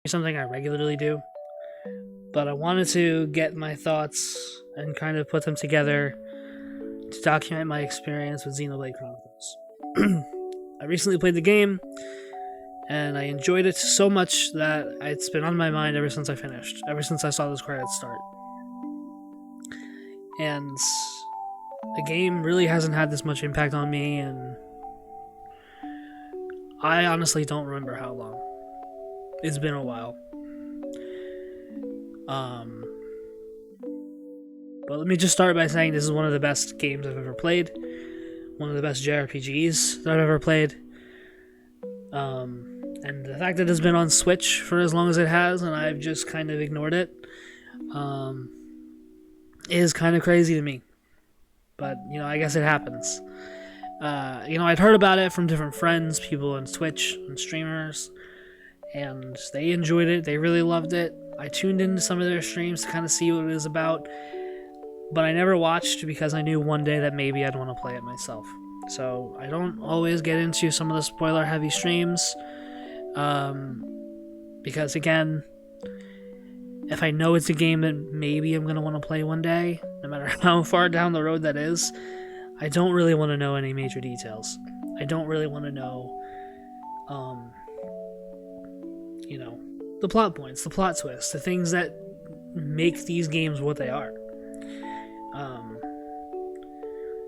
something I regularly do, but I wanted to get my thoughts and kind of put them together to document my experience with Xenoblade Chronicles. I recently played the game, and I enjoyed it so much that it's been on my mind ever since I finished, ever since I saw those credits start. And the game really hasn't had this much impact on me, and I honestly don't remember how long. It's been a while. But let me just start by saying this is one of the best games I've ever played. One of the best JRPGs that I've ever played. And the fact that it's been on Switch for as long as it has, and I've just kind of ignored it, is kind of crazy to me. But, I guess it happens. I'd heard about it from different friends, people on Twitch, and streamers, and they enjoyed it. They really loved it. I tuned into some of their streams to kind of see what it was about, but I never watched because I knew one day that maybe I'd want to play it myself. So I don't always get into some of the spoiler-heavy streams, because again, if I know it's a game that maybe I'm going to want to play one day, no matter how far down the road that is, I don't really want to know any major details. I don't really want to know, the plot points, the plot twists, the things that make these games what they are.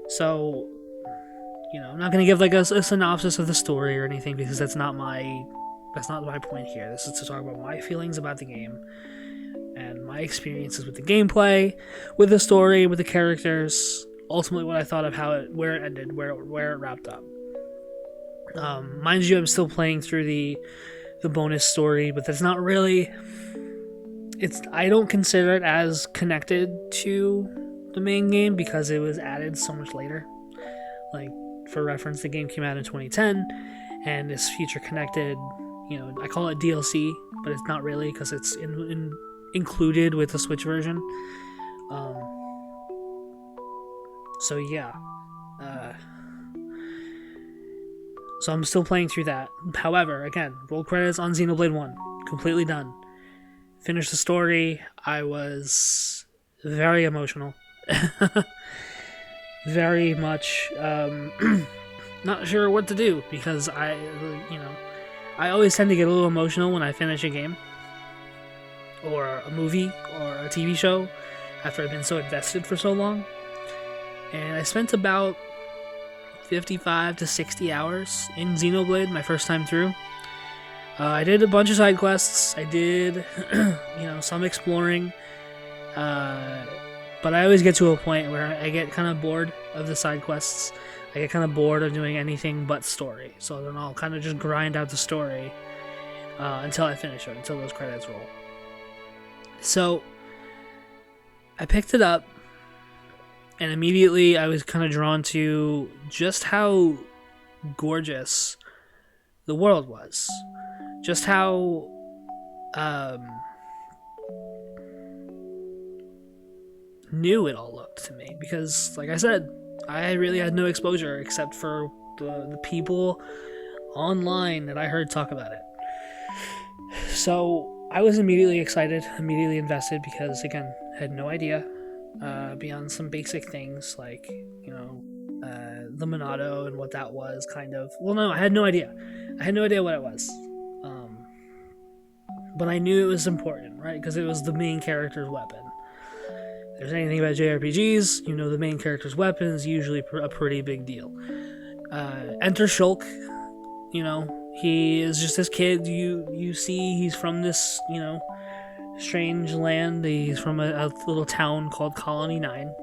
So, I'm not going to give like a synopsis of the story or anything because that's not my point here. This is to talk about my feelings about the game and my experiences with the gameplay, with the story, with the characters, ultimately what I thought of where it ended, where it wrapped up. Mind you, I'm still playing through the bonus story, but that's not really, I don't consider it as connected to the main game because it was added so much later. Like, for reference, the game came out in 2010 and is feature connected. I call it DLC, but it's not really because it's included with the Switch version. So yeah. So I'm still playing through that. However, again, roll credits on Xenoblade 1. Completely done. Finished the story. I was very emotional. Very much not sure what to do because I always tend to get a little emotional when I finish a game or a movie or a TV show after I've been so invested for so long. And I spent about 55 to 60 hours in Xenoblade my first time through. I did a bunch of side quests. I did, some exploring. But I always get to a point where I get kind of bored of the side quests. I get kind of bored of doing anything but story. So then I'll kind of just grind out the story until I finish it, until those credits roll. So I picked it up. And immediately I was kind of drawn to just how gorgeous the world was. Just how new it all looked to me. Because, like I said, I really had no exposure except for the people online that I heard talk about it. So I was immediately excited, immediately invested because, again, I had no idea. Beyond some basic things like, the Monado and what that was, kind of. Well, no, I had no idea. I had no idea what it was. But I knew it was important, right? Because it was the main character's weapon. If there's anything about JRPGs, the main character's weapon is usually a pretty big deal. Enter Shulk. He is just this kid. You see he's from this, strange land. He's from a little town called Colony 9.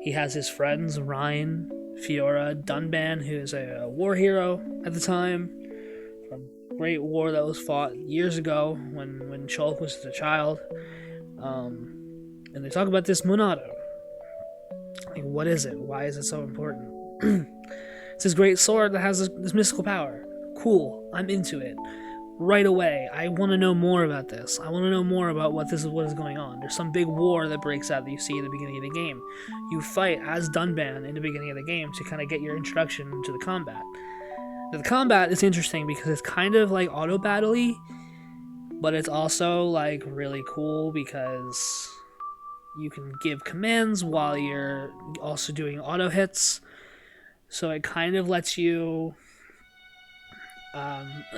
He has his friends, Ryan, Fiora, Dunban, who is a war hero at the time, from a great war that was fought years ago when Shulk was a child. And they talk about this Monado. Like, what is it? Why is it so important? It's this great sword that has this mystical power. Cool, I'm into it. Right away, I want to know more about this. I want to know more about what is going on. There's some big war that breaks out that you see at the beginning of the game. You fight as Dunban in the beginning of the game to kind of get your introduction to the combat. Now, the combat is interesting because it's kind of like auto-battle-y, but it's also like really cool because you can give commands while you're also doing auto hits, so it kind of lets you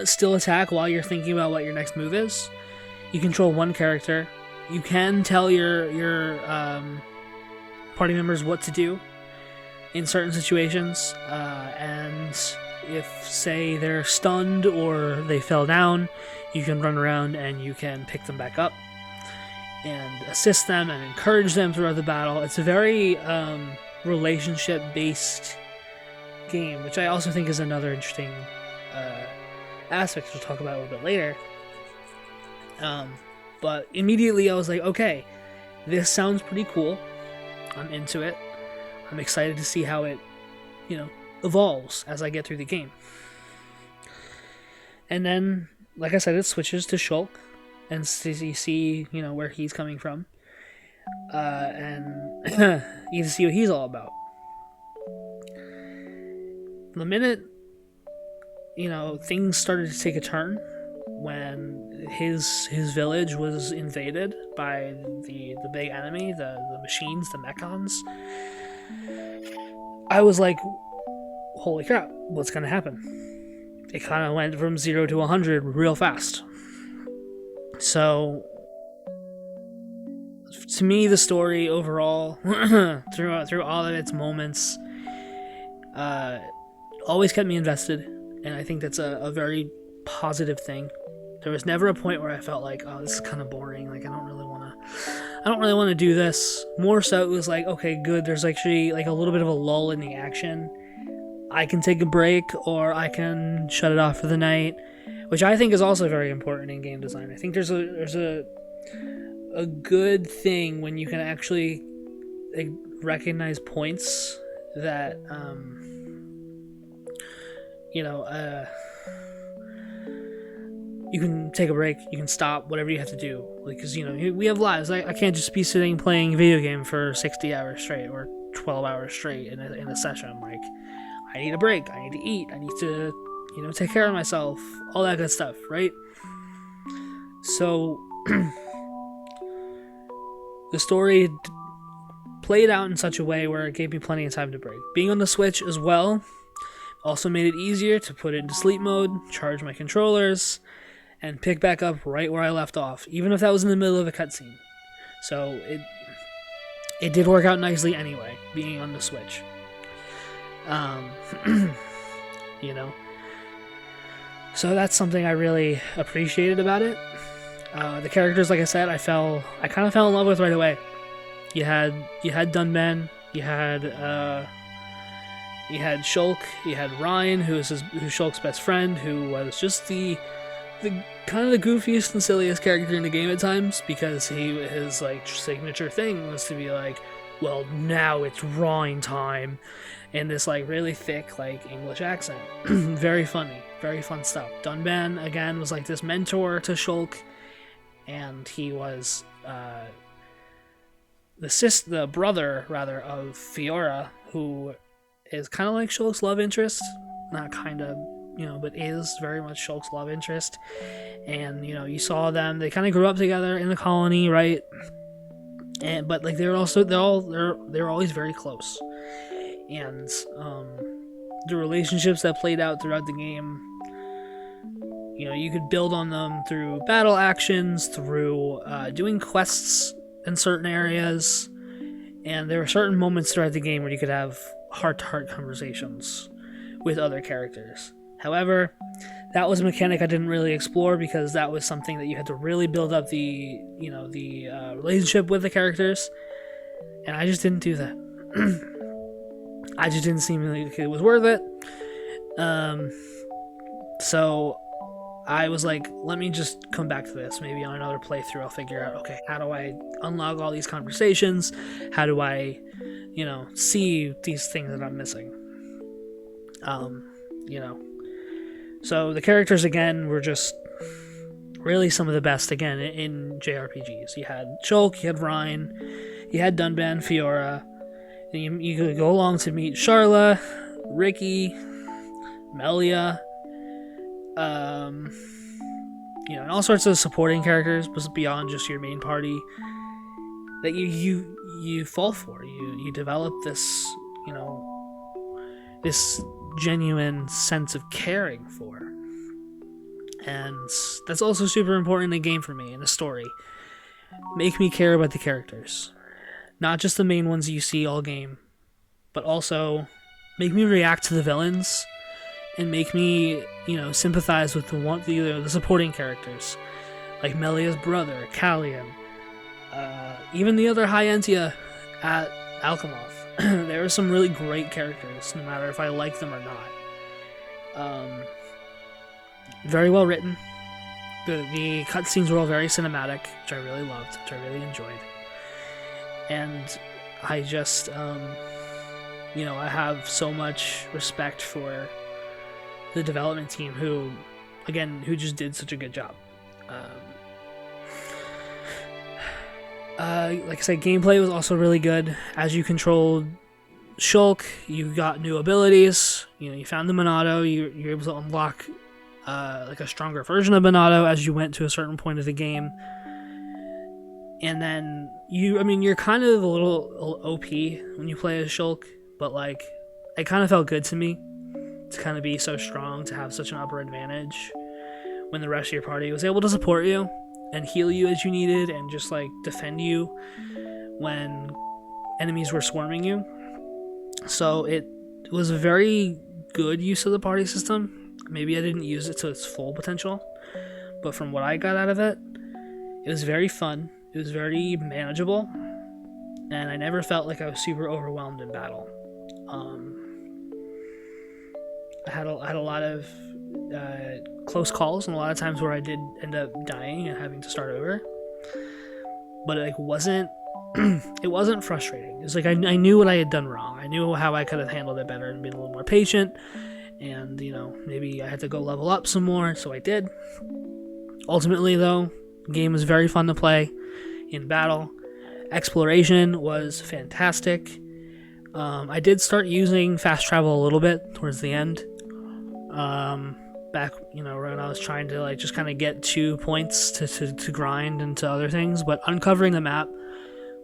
still attack while you're thinking about what your next move is. You control one character. You can tell your party members what to do in certain situations, and if, say, they're stunned or they fell down, you can run around and you can pick them back up and assist them and encourage them throughout the battle. It's a very relationship-based game, which I also think is another interesting aspect we'll talk about a little bit later. But immediately I was like, okay, this sounds pretty cool. I'm into it. I'm excited to see how it, evolves as I get through the game. And then, like I said, it switches to Shulk, and so you see, where he's coming from, and you get to see what he's all about. The minute, things started to take a turn when his village was invaded by the big enemy, the machines, the mechons, I was like, holy crap, what's gonna happen? It kind of went from 0 to 100 real fast. So, to me, the story overall, through all of its moments, always kept me invested, and I think that's a very positive thing. There was never a point where I felt like, oh, this is kind of boring, like I don't really want to do this. More so, it was like, okay, good, there's actually like a little bit of a lull in the action. I can take a break, or I can shut it off for the night, which I think is also very important in game design. I think there's a good thing when you can actually recognize points that you can take a break, you can stop, whatever you have to do. Because, we have lives. I can't just be sitting playing a video game for 60 hours straight or 12 hours straight in a session. Like, I need a break, I need to eat, I need to, take care of myself, all that good stuff, right? So, the story played out in such a way where it gave me plenty of time to break. Being on the Switch as well also made it easier to put it into sleep mode, charge my controllers, and pick back up right where I left off, even if that was in the middle of a cutscene. So it did work out nicely anyway, being on the Switch. So that's something I really appreciated about it. The characters, like I said, I kind of fell in love with right away. You had Dunban, you had Shulk, you had Ryan, who's Shulk's best friend, who was just the kind of the goofiest and silliest character in the game at times, because his like signature thing was to be like, well, now it's Ryan time, in this like really thick like English accent. Very funny, very fun stuff. Dunban again was like this mentor to Shulk, and he was the brother rather of Fiora, who is kind of like Shulk's love interest, not kind of, but is very much Shulk's love interest. And you saw them; they kind of grew up together in the colony, right? But like they're always very close, and the relationships that played out throughout the game, you could build on them through battle actions, through doing quests in certain areas, and there were certain moments throughout the game where you could have heart-to-heart conversations with other characters. However, that was a mechanic I didn't really explore, because that was something that you had to really build up the relationship with the characters, and I just didn't do that. I just didn't seem like it was worth it. So I was like, let me just come back to this. Maybe on another playthrough I'll figure out, okay, how do I unlock all these conversations? How do I, see these things that I'm missing? So the characters, again, were just really some of the best, again, in JRPGs. You had Shulk, you had Ryan, you had Dunban, Fiora. You could go along to meet Sharla, Ricky, Melia, and all sorts of supporting characters beyond just your main party that you fall for. You develop this, this genuine sense of caring for. And that's also super important in a game for me, in a story. Make me care about the characters. Not just the main ones you see all game, but also make me react to the villains and make me, sympathize with the supporting characters. Like Melia's brother, Callian. Even the other Hyentia at Alchemoth. There are some really great characters, no matter if I like them or not. Very well written. The cutscenes were all very cinematic, which I really loved, which I really enjoyed. And I just, I have so much respect for the development team who just did such a good job. Like I said, gameplay was also really good. As you controlled Shulk, you got new abilities. You found the Monado. You're able to unlock like a stronger version of Monado as you went to a certain point of the game. And then you're kind of a little OP when you play as Shulk, but like it kind of felt good to me to kind of be so strong, to have such an upper advantage when the rest of your party was able to support you and heal you as you needed and just like defend you when enemies were swarming you. So it was a very good use of the party system. Maybe I didn't use it to its full potential, but from what I got out of it, it was very fun. It was very manageable, and I never felt like I was super overwhelmed in battle. I had a lot of close calls and a lot of times where I did end up dying and having to start over, but it wasn't it wasn't frustrating. It was like I knew what I had done wrong. I knew how I could have handled it better and been a little more patient, and maybe I had to go level up some more, so I did. Ultimately though, the game was very fun to play in battle. Exploration was fantastic. I did start using fast travel a little bit towards the end. Back, when I was trying to just kind of get 2 points to grind into other things, but uncovering the map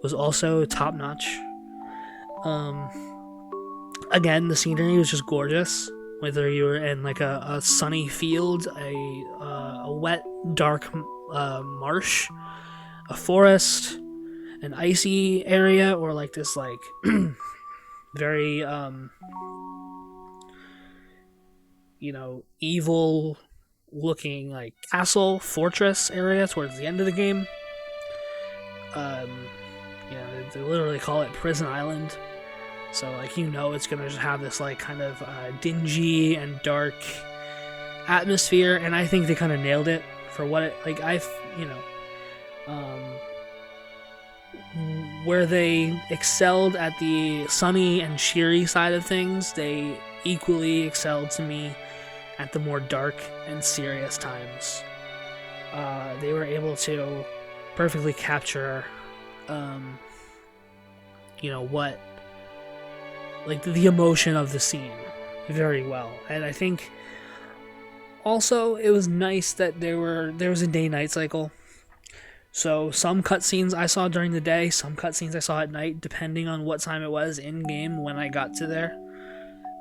was also top notch. Again, the scenery was just gorgeous. Whether you were in like a sunny field, a wet, dark marsh, a forest, an icy area, or like this very evil looking like castle fortress area towards the end of the game. They literally call it Prison Island, so it's gonna just have this kind of dingy and dark atmosphere, and I think they kind of nailed it for what it where they excelled at the sunny and cheery side of things, they equally excelled to me at the more dark and serious times. They were able to perfectly capture what the emotion of the scene very well. And I think also it was nice that there was a day-night cycle. So some cutscenes I saw during the day, some cutscenes I saw at night, depending on what time it was in-game when I got to there.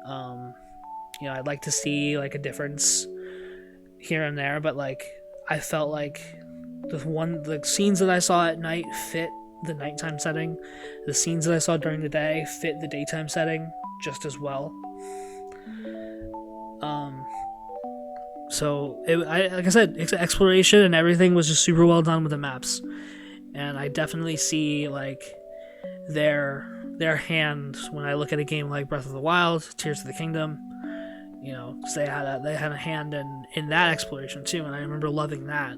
I'd like to see a difference here and there, but I felt like the scenes that I saw at night fit the nighttime setting. The scenes that I saw during the day fit the daytime setting just as well. So like I said, exploration and everything was just super well done with the maps, and I definitely see their hand when I look at a game like Breath of the Wild, Tears of the Kingdom. Because they had a hand in that exploration too, and I remember loving that.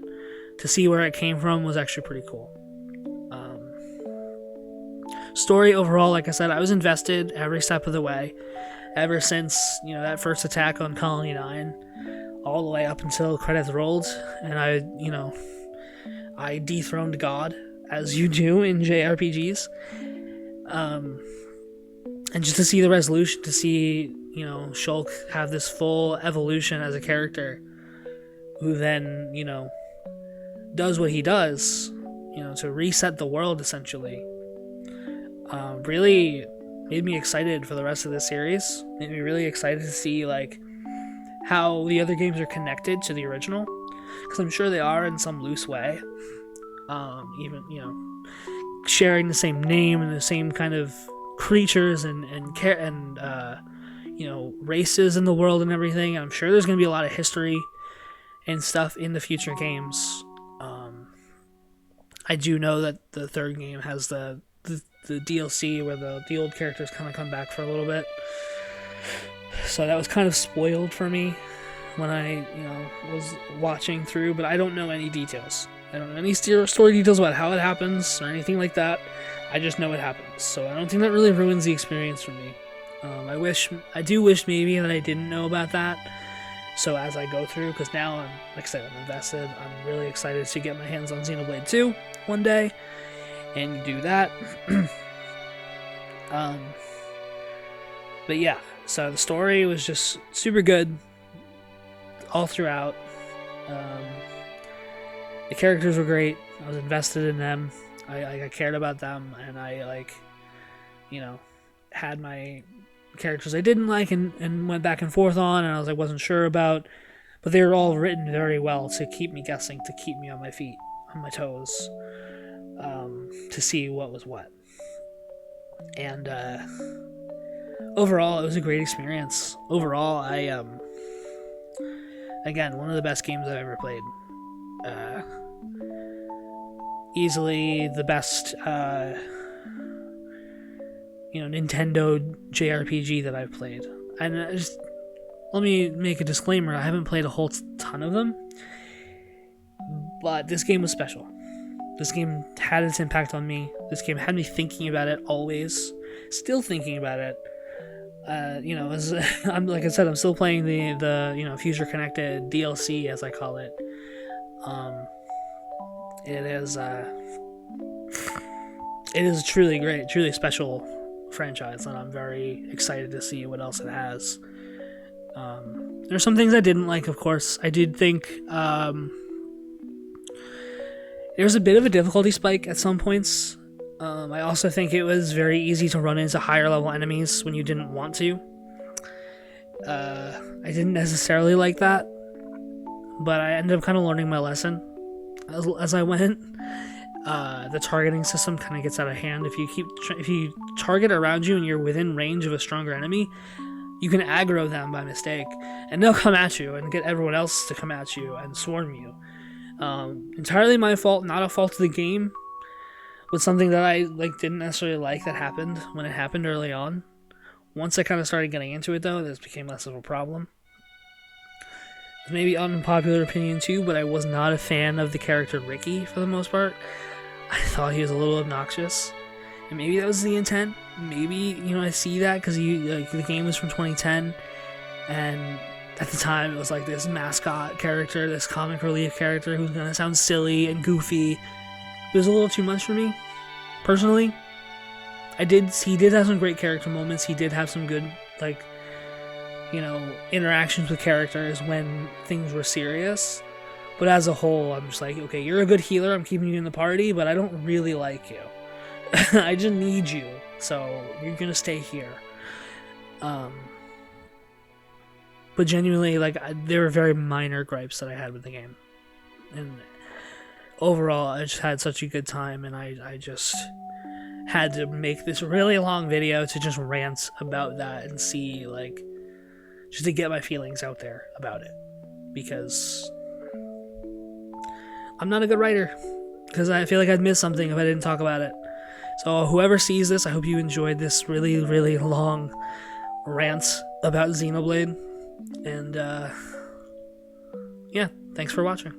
To see where it came from was actually pretty cool. Story overall, like I said, I was invested every step of the way, ever since that first attack on Colony 9, all the way up until credits rolled, and I dethroned God, as you do in JRPGs. And just to see the resolution, to see Shulk have this full evolution as a character, who then does what he does, to reset the world essentially, really made me excited for the rest of the series. Made me really excited to see like how the other games are connected to the original, because I'm sure they are in some loose way. Even sharing the same name and the same kind of creatures and races in the world and everything. I'm sure there's going to be a lot of history and stuff in the future games. I do know that the third game has the DLC where the old characters kind of come back for a little bit. So that was kind of spoiled for me when I, was watching through, but I don't know any details. I don't know any story details about how it happens or anything like that. I just know it happens. So I don't think that really ruins the experience for me. I do wish maybe that I didn't know about that. So as I go through, because now I'm invested. I'm really excited to get my hands on Xenoblade 2 one day and do that. But yeah, so the story was just super good all throughout. The characters were great. I was invested in them. I cared about them, and I had my characters I didn't like and went back and forth on, and I wasn't sure about, but they were all written very well to keep me guessing, to keep me on my feet, on my toes, to see what was what. And overall, it was a great experience. Overall, again, one of the best games I've ever played. Easily the best Nintendo JRPG that I've played. And let me make a disclaimer, I haven't played a whole ton of them, but this game was special. This game had its impact on me. This game had me thinking about it always, still thinking about it. I'm like I said, I'm still playing the Future Connected DLC, as I call it. It is truly great, truly special franchise, and I'm very excited to see what else it has. There's some things I didn't like, of course. I did think there was a bit of a difficulty spike at some points. I also think it was very easy to run into higher level enemies when you didn't want to. I didn't necessarily like that, but I ended up kind of learning my lesson as I went. The targeting system kind of gets out of hand. If you target around you and you're within range of a stronger enemy, you can aggro them by mistake, and they'll come at you and get everyone else to come at you and swarm you. Entirely my fault, not a fault of the game. Was something that I didn't necessarily like that happened when it happened early on. Once I kind of started getting into it, though, this became less of a problem. Maybe unpopular opinion too, but I was not a fan of the character Ricky for the most part. I thought he was a little obnoxious, and maybe that was the intent. Maybe I see that because the game was from 2010, and at the time it was like this mascot character, this comic relief character who's gonna sound silly and goofy. It was a little too much for me, personally. He did have some great character moments. He did have some good interactions with characters when things were serious. But as a whole, I'm just like, okay, you're a good healer, I'm keeping you in the party, but I don't really like you. I just need you, so you're gonna stay here. But genuinely, there were very minor gripes that I had with the game. And overall, I just had such a good time, and I just had to make this really long video to just rant about that and see, just to get my feelings out there about it. Because I'm not a good writer, because I feel like I'd miss something if I didn't talk about it. So whoever sees this, I hope you enjoyed this really, really long rant about Xenoblade. And yeah, thanks for watching.